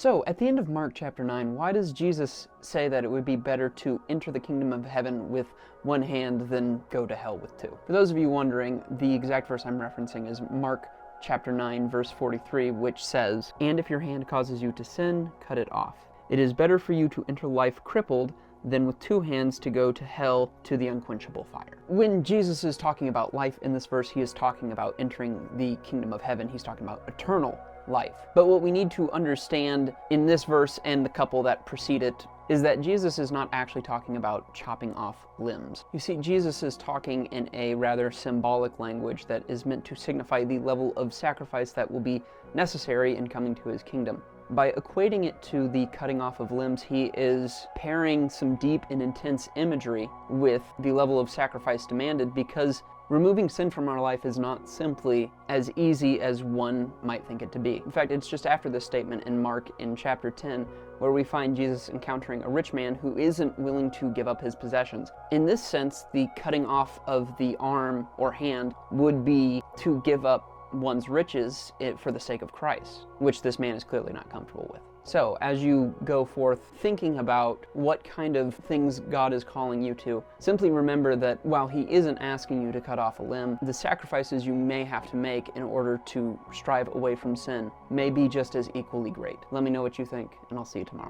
So, at the end of Mark chapter 9, why does Jesus say that it would be better to enter the kingdom of heaven with one hand than go to hell with two? For those of you wondering, the exact verse I'm referencing is Mark chapter 9, verse 43, which says, "And if your hand causes you to sin, cut it off. It is better for you to enter life crippled than with two hands to go to hell, to the unquenchable fire." When Jesus is talking about life in this verse, he is talking about entering the kingdom of heaven. He's talking about eternal life. But what we need to understand in this verse and the couple that precede it is that Jesus is not actually talking about chopping off limbs. You see, Jesus is talking in a rather symbolic language that is meant to signify the level of sacrifice that will be necessary in coming to his kingdom. By equating it to the cutting off of limbs, he is pairing some deep and intense imagery with the level of sacrifice demanded, because removing sin from our life is not simply as easy as one might think it to be. In fact, it's just after this statement in Mark in chapter 10 where we find Jesus encountering a rich man who isn't willing to give up his possessions. In this sense, the cutting off of the arm or hand would be to give up one's riches for the sake of Christ, which this man is clearly not comfortable with. So, as you go forth thinking about what kind of things God is calling you to, simply remember that while he isn't asking you to cut off a limb, the sacrifices you may have to make in order to strive away from sin may be just as equally great. Let me know what you think, and I'll see you tomorrow.